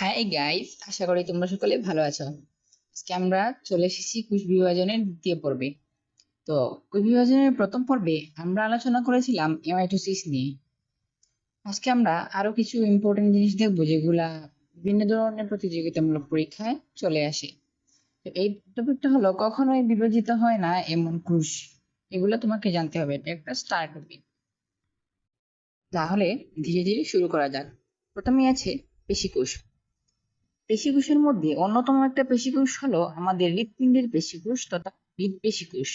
Hi guys, আশা করি তোমরা সকলে ভালো আছো। আজকে আমরা চলে এসেছি কোষ বিভাজনের দ্বিতীয় পর্বে। তো কোষ বিভাজনের প্রথম পর্বে আমরা আলোচনা করেছিলাম এমাইটোসিস নিয়ে। আজকে আমরা আরো কিছু ইম্পর্টেন্ট জিনিস দেখবো যেগুলা বিভিন্ন ধরনের প্রতিযোগিতামূলক পরীক্ষায় চলে আসে। তো এই টপিকটা হলো কখনোই বিভাজিত হয় না এমন কোষ। এগুলো তোমাকে জানতে হবে, এটা একটা স্টার টপিক। তাহলে ধীরে ধীরে শুরু করা যাক। প্রথমে আছে পেশিকোষ। পেশিকোষের মধ্যে অন্যতম একটা পেশিকোষ হলো আমাদের হৃৎপিণ্ডের পেশিকোষ তথা হৃৎপেশিকোষ।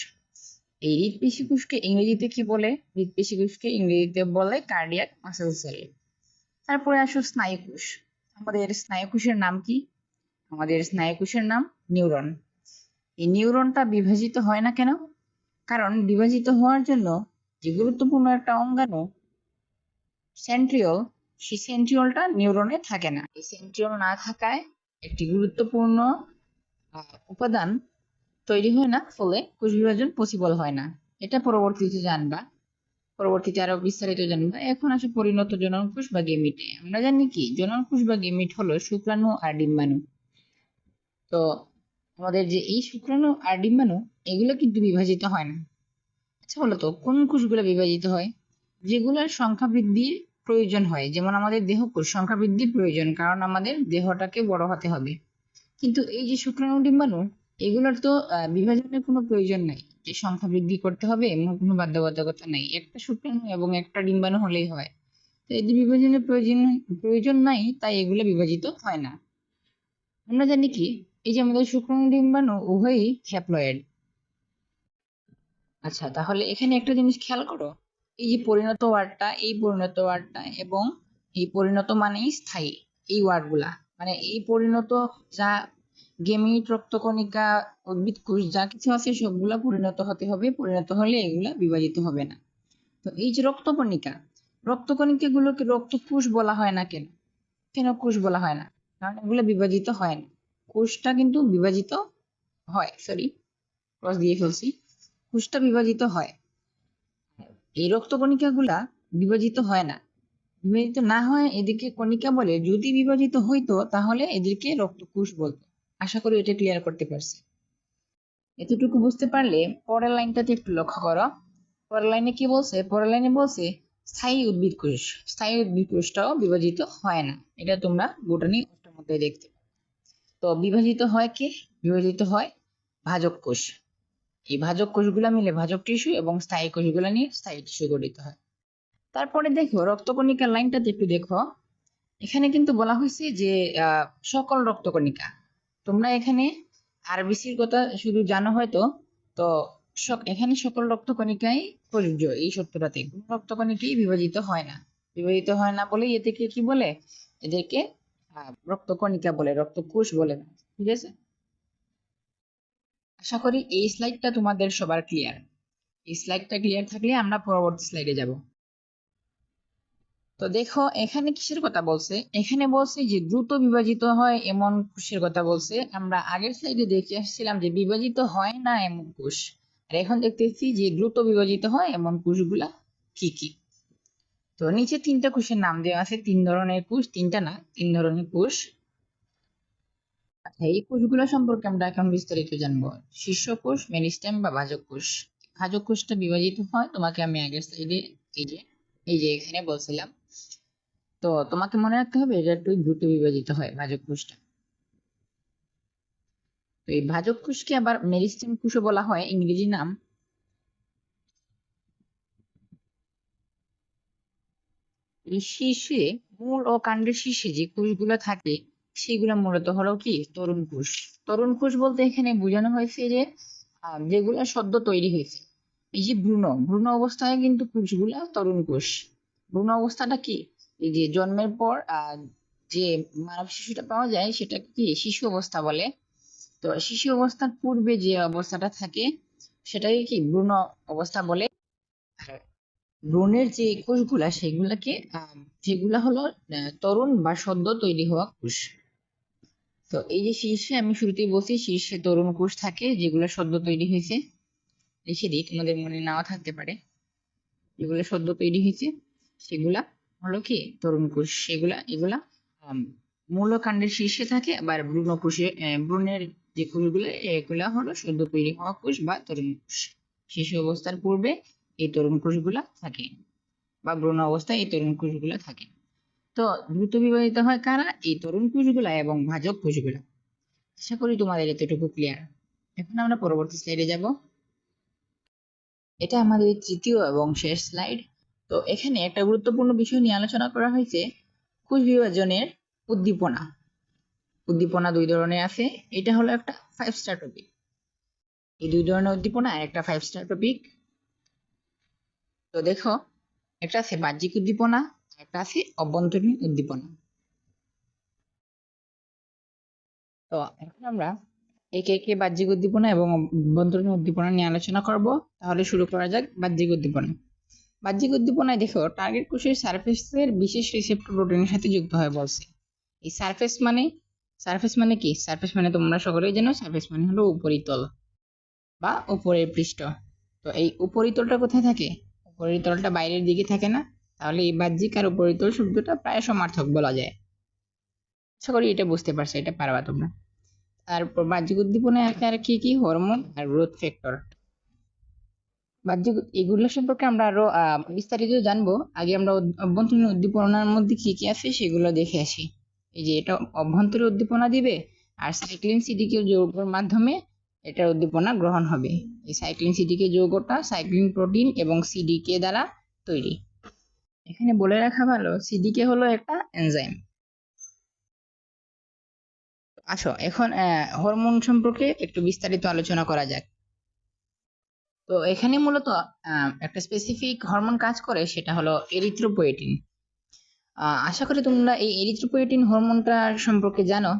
এই হৃৎপেশিকোষকে ইংরেজিতে কি বলে? হৃৎপেশিকোষকে ইংরেজিতে বলে কার্ডিয়াক মাসেল সেল। তারপরে আসো স্নায়ুকোষ। আমাদের স্নায়ুকোষের নাম কি? আমাদের স্নায়ুকোষের নাম নিউরন। এই নিউরনটা বিভাজিত হয় না কেন? কারণ বিভাজিত হওয়ার জন্য যে গুরুত্বপূর্ণ একটা অঙ্গাণু সেন্ট্রিওল, সেই সেন্ট্রিওলটা নিউরনে থাকে না। এই সেন্ট্রিওল না থাকায় একটি গুরুত্বপূর্ণ উপাদান তৈরি হয় না, ফলে কোষ বিভাজন পসিবল হয় না। এটা পরবর্তীতে জানবা, পরবর্তীতে আরো বিস্তারিত জানবা। এখন আসে পরিণত জনন কোষ বা গেমিটে। আমরা জানি কি জনন কোষ বা গেমিট হলো শুক্রাণু আর ডিম্বাণু। তো আমাদের যে এই শুক্রাণু আর ডিম্বাণু এগুলো কিন্তু বিভাজিত হয় না। আচ্ছা বলো তো কোন কোষগুলো বিভাজিত হয়? যেগুলোর সংখ্যা বৃদ্ধির প্রয়োজন হয়, যেমন আমাদের দেহকোষ সংখ্যা বৃদ্ধির প্রয়োজন, কারণ আমাদের দেহটাকে বড় হতে হবে। কিন্তু এই যে শুক্রাণু ডিম্বাণু এগুলোর তো বিভাজনের কোনো প্রয়োজন নাই যে সংখ্যা বৃদ্ধি করতে হবে, এমন কোনো বাধ্যবাধকতা নাই। একটা শুক্রাণু এবং একটা ডিম্বাণু হলেই হয়। তো এদের বিভাজনের প্রয়োজন নাই, তাই এগুলো বিভাজিত হয় না। আমরা জানি কি এই যে আমাদের শুক্রাণু ডিম্বাণু উভয়ই হ্যাপ্লয়েড। আচ্ছা, তাহলে এখানে একটা জিনিস খেয়াল করো, এই যে পরিণত ওয়ার্ডটা, এই পরিণত ওয়ার্ডটা এবং এই পরিণত মানেই স্থায়ী, এই ওয়ার্ডগুলা মানে এই পরিণত যা গেমিট, রক্তকণিকা, উদ্ভিদ কোষ যা কিছু আছে সবগুলা পরিণত হতে হবে, পরিণত হলে এগুলা বিভাজিত হবে না। তো এই যে রক্তকণিকা, রক্তকণিকা গুলোকে রক্তকোষ বলা হয় না কেন? কেন কোষ বলা হয় না? কারণ এগুলো বিভাজিত হয় না। কোষটা কিন্তু বিভাজিত হয়, সরি ক্রস দিয়ে ফেলছি, কোষটা বিভাজিত হয়, এই রক্তকণিকা গুলা বিভাজিত হয় না। বিভাজিত না হয় এদেরকে কণিকা বলে, যদি বিভাজিত হইতো তাহলে এদেরকে রক্তকোষ বলতো। আশা করি এটা ক্লিয়ার করতে পারছি। এতটুকু বুঝতে পারলে পরের লাইনটাতে একটু লক্ষ্য করো। পরের লাইনে কি বলছে? পরের লাইনে বলছে স্থায়ী উদ্ভিদ কোষ। স্থায়ী উদ্ভিদ কোষটাও বিভাজিত হয় না। এটা তোমরা বোটানি অষ্টার মধ্যে দেখতে পাবে। তো বিভাজিত হয় কি? বিভাজিত হয় ভাজক কোষ। এই ভাজক কোষগুলা মিলে ভাজক টিস্যু এবং স্থায়ী কোষগুলা নিয়ে স্থায়ী টিস্যু গঠিত হয়। তারপরে দেখো রক্তকণিকার লাইনটাতে একটু দেখো। এখানে কিন্তু বলা হয়েছে যে সকল রক্তকণিকা। তোমরা এখানে আরবিসির কথা শুধু জানো হয়তো। তো এখানে সকল রক্তকণিকাই প্রযোজ্য। এই সত্যটাতে কোন রক্তকণিকাই বিভাজিত হয় না। বিভাজিত হয় না বলে এ থেকে কি বলে? এদেরকে রক্তকণিকা বলে, রক্তকোষ বলে না। ঠিক আছে, আশা করি এই স্লাইডটা তোমাদের সবার ক্লিয়ার। এই স্লাইডটা ক্লিয়ার থাকলে আমরা পরবর্তী স্লাইডে যাব। তো দেখো এখানে কিসের কথা বলছে? এখানে বলছে যে দ্রুত বিভাজিত হয় এমন কোষের কথা বলছে। আমরা আগের স্লাইডে দেখে আসছিলাম যে বিভাজিত হয় না এমন কোষ, আর এখন দেখতেছি যে দ্রুত বিভাজিত হয় এমন কোষগুলা কি কি। তো নিচে তিনটা কোষের নাম দেওয়া আছে, তিন ধরনের কোষ, তিনটা না তিন ধরনের কোষ। আচ্ছা, এই কোষগুলো সম্পর্কে আমরা এখন বিস্তারিত জানবো। শীর্ষ কোষ, মেরিস্টেম বা ভাজক কোষ। ভাজক কোষটা বিভাজিত হয়, তোমাকে আমি আগের স্লাইডে এই যে এখানে বলছিলাম। তো তোমাকে মনে রাখতে হবে এটা একটু দ্রুত বিভাজিত হয় ভাজক কোষটা। তো এই ভাজক কোষকে আবার মেরিস্টেম কোষও বলা হয়, ইংরেজি নাম। এই শীর্ষে, মূল ও কাণ্ডের শীর্ষে যে কোষগুলো থাকে সেগুলো মূলত হলো কি তরুণ কোষ। তরুণ কোষ বলতে এখানে বোঝানো হয়েছে যে যেগুলো সদ্য তৈরি হয়েছে। এই যে ভ্রূণ, ভ্রূণ অবস্থায় কিন্তু কোষগুলা তরুণ কোষ। ভ্রূণ অবস্থাটা কি? এই যে জন্মের পর যে মানব শিশুটা পাওয়া যায় সেটা কি শিশু অবস্থা বলে। তো শিশু অবস্থার পূর্বে যে অবস্থাটা থাকে সেটাকে কি ভ্রূণ অবস্থা বলে। আর ভ্রূণের যে কোষগুলা সেগুলাকে যেগুলা হলো তরুণ বা সদ্য তৈরি হওয়া কোষ। তো এই যে শীর্ষে আমি শুরুতেই বলছি শীর্ষে তরুণ কোষ থাকে যেগুলো সদ্য তৈরি হয়েছে। লিখে দিই, তোমাদের মনে নাও থাকতে পারে। যেগুলো সদ্য তৈরি হয়েছে সেগুলা হলো কি তরুণ কোষ। এগুলা মূলকাণ্ডের শীর্ষে থাকে, আবার ভ্রূণের যে কোষগুলো এগুলা হলো সদ্য তৈরি হওয়া কোষ বা তরুণ কোষ। শিশু অবস্থার পূর্বে এই তরুণ কোষগুলা থাকে বা ভ্রূণ অবস্থায় এই তরুণ কোষগুলা থাকে। তো দ্রুত বিভাজিত হয় কারা? এই তরুণ কোষগুলা এবং ভাজক কোষগুলা। আশা করি তোমাদের এতটুকু ক্লিয়ার। এখন আমরা পরবর্তী স্লাইডে যাব। এটা আমাদের তৃতীয় এবং শেষ স্লাইড। তো এখানে একটা গুরুত্বপূর্ণ বিষয় নিয়ে আলোচনা করা হয়েছে, কোষ বিভাজনের উদ্দীপনা। উদ্দীপনা দুই ধরনের আছে। এটা হলো একটা 5 স্টার টপিক। এই দুই ধরনের উদ্দীপনা আর একটা 5 স্টার টপিক। তো দেখো, একটা আছে বাহ্যিক উদ্দীপনা, একটা আছে অভ্যন্তরীণ উদ্দীপনা। তো এখন আমরা একে একে বাহ্যিক উদ্দীপনা এবং অভ্যন্তরীণ উদ্দীপনা নিয়ে আলোচনা করব। তাহলে শুরু করা যাক বাহ্যিক উদ্দীপনা। বাহ্যিক উদ্দীপনায় দেখো, টার্গেট কোষের সারফেসের বিশেষ রিসেপ্টর প্রোটিনের সাথে যুক্ত হয় বলছে। এই সারফেস মানে কি? সারফেস মানে তোমরা সকলেই জানো, সারফেস মানে হলো উপরিতল বা উপরের পৃষ্ঠ। তো এই উপরিতলটা কোথায় থাকে? উপরিতলটা বাইরের দিকে থাকে না? তাহলে এই বাহ্যিক আর উপরিতল শব্দটা প্রায় সমার্থক বলা যায়। আশা করি এটা বুঝতে পারছো, এটা পারবা তোমরা। তারপর বাহ্যিক উদ্দীপনায় আছে আর কি কি? হরমোন আর গ্রোথ ফ্যাক্টর। বাহ্যিক এগুলো সম্পর্কে আমরা আরো বিস্তারিত জানবো। আগে আমরা অভ্যন্তরীণ উদ্দীপনার মধ্যে কি কি আছে সেগুলো দেখে আসি। এই যে এটা অভ্যন্তরীণ উদ্দীপনা দিবে, আর সাইক্লিন সিডিকে যৌগের মাধ্যমে এটার উদ্দীপনা গ্রহণ হবে। এই সাইক্লিন সিডিকে যৌগটা সাইক্লিন প্রোটিন এবং সিডিকে দ্বারা তৈরি। এখানে বলে রাখা ভালো, সিডিকে হলো একটা এনজাইম। আসো এখন হরমোন সম্পর্কে একটু বিস্তারিত আলোচনা করা যাক। তো এখানে মূলত একটা স্পেসিফিক হরমোন কাজ করে, সেটা হলো এরিথ্রোপয়েটিন। আশা করি তোমরা এই এরিথ্রোপয়েটিন হরমোনটা সম্পর্কে জানো।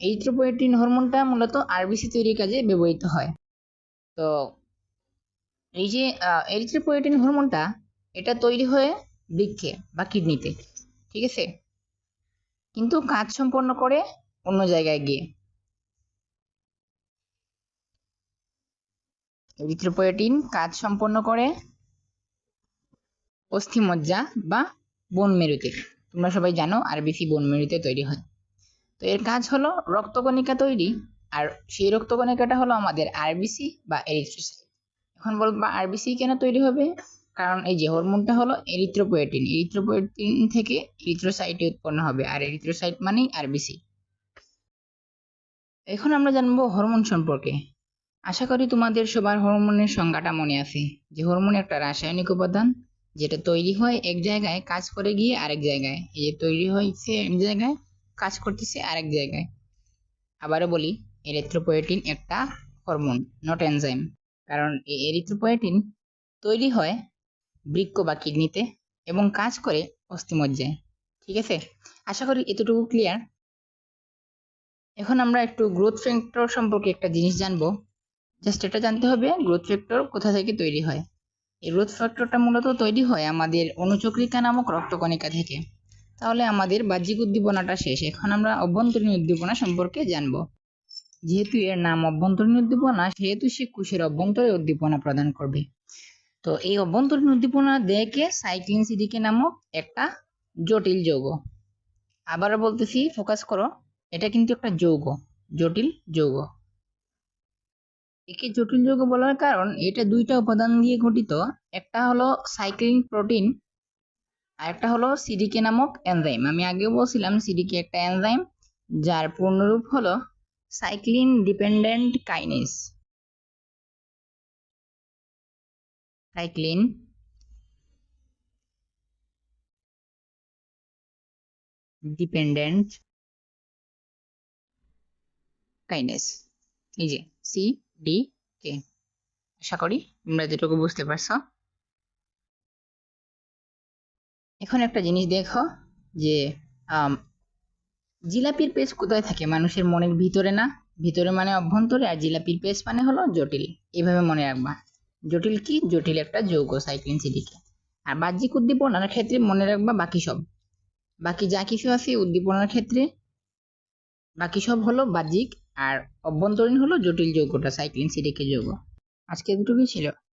এরিথ্রোপয়েটিন হরমোনটা মূলত আরবিসি তৈরির কাজে ব্যবহৃত হয়। তো এই যে এরিথ্রোপয়েটিন হরমোনটা, এটা তৈরি হয় বৃক্কে বা কিডনিতে, ঠিক আছে, কিন্তু কাজ সম্পন্ন করে অন্য জায়গায় গিয়ে। এরিথ্রোপয়েটিন কাজ সম্পন্ন করে অস্থিমজ্জা বা বোন মেরুতে। তোমরা সবাই জানো আরবিসি বোন মেরুতে তৈরি হয়। তো এর কাজ হলো রক্তকণিকা তৈরি, আর সেই রক্তকণিকাটা হলো আমাদের আরবিসি বা এরিথ্রোসাইট। এখন বলবো আরবিসি কেন তৈরি হবে? কারণ এই যে হরমোনটা হলো এরিথ্রোপয়েটিন, এরিথ্রোপয়েটিন থেকে এরিথ্রোসাইট উৎপন্ন হবে, আর এরিথ্রোসাইট মানেই আরবিসি। এখন আমরা জানবো হরমোন সম্পর্কে। আশা করি তোমাদের সবার হরমোনের সংজ্ঞাটা মনে আছে, যে হরমোন একটা রাসায়নিক উপাদান যেটা তৈরি হয় এক জায়গায়, কাজ করে গিয়ে আরেক জায়গায়। এই যে তৈরি হয়েছে এক জায়গায়, কাজ করতেছে আরেক জায়গায়। আবারও বলি, এরিথ্রোপয়েটিন একটা হরমোন, নট এনজাইম। কারণ এই এরিথ্রোপয়েটিন তৈরি হয় বৃক্ক বা কিডনিতে এবং কাজ করে অস্থিমজ্জায়। ঠিক আছে, আশা করি এতটুকু ক্লিয়ার। এখন আমরা একটু গ্রোথ ফ্যাক্টর সম্পর্কে একটা জিনিস জানবো। জাস্ট এটা জানতে হবে গ্রোথ ফ্যাক্টর কোথা থেকে তৈরি হয়। এই গ্রোথ ফ্যাক্টরটা মূলত তৈরি হয় আমাদের অনুচক্রিকা নামক রক্তকণিকা থেকে। তাহলে আমাদের বাহ্যিক উদ্দীপনাটা শেষ। এখন আমরা অভ্যন্তরীণ উদ্দীপনা সম্পর্কে জানবো। যেহেতু এর নাম অভ্যন্তরীণ উদ্দীপনা, সেহেতু সে কোষের অভ্যন্তরে উদ্দীপনা প্রদান করবে। তো এই অভ্যন্তরীণ উদ্দীপনা দেখে সাইক্লিন সিডিকে নামক একটা জটিল যৌগ। আবারও বলতেছি, ফোকাস করো, এটা কিন্তু একটা যৌগ, জটিল যৌগ। একে জটিল যৌগ বলার কারণ এটা দুইটা উপাদান দিয়ে গঠিত। একটা হলো সাইক্লিন প্রোটিন, আর একটা হলো সিডিকে নামক এনজাইম। আমি আগেও বলছিলাম সিডিকে একটা এনজাইম, যার পূর্ণরূপ হলো cyclin dependent kinase. Cyclin dependent kinase, এই যে সিডিকে। আশা করি তোমরা যেটুকু বুঝতে পারছো। এখন একটা জিনিস দেখো, যে জিলাপির পেজ কোথায় থাকে? মানুষের মনের ভিতরে না? ভিতরে মানে অভ্যন্তরে, আর জিলাপির পেজ মানে হলো জটিল। এভাবে মনে রাখবা। জটিল কি? জটিল একটা যৌগ, সাইক্লিন সিডিকে। আর বাহ্যিক উদ্দীপনার ক্ষেত্রে মনে রাখবা বাকি সব, বাকি যা কিছু আছে উদ্দীপনার ক্ষেত্রে, বাকি সব হলো বাহ্যিক, আর অভ্যন্তরীণ হলো জটিল যৌগটা, সাইক্লিন সিডিকে যৌগ। আজকে এতটুকুই ছিল।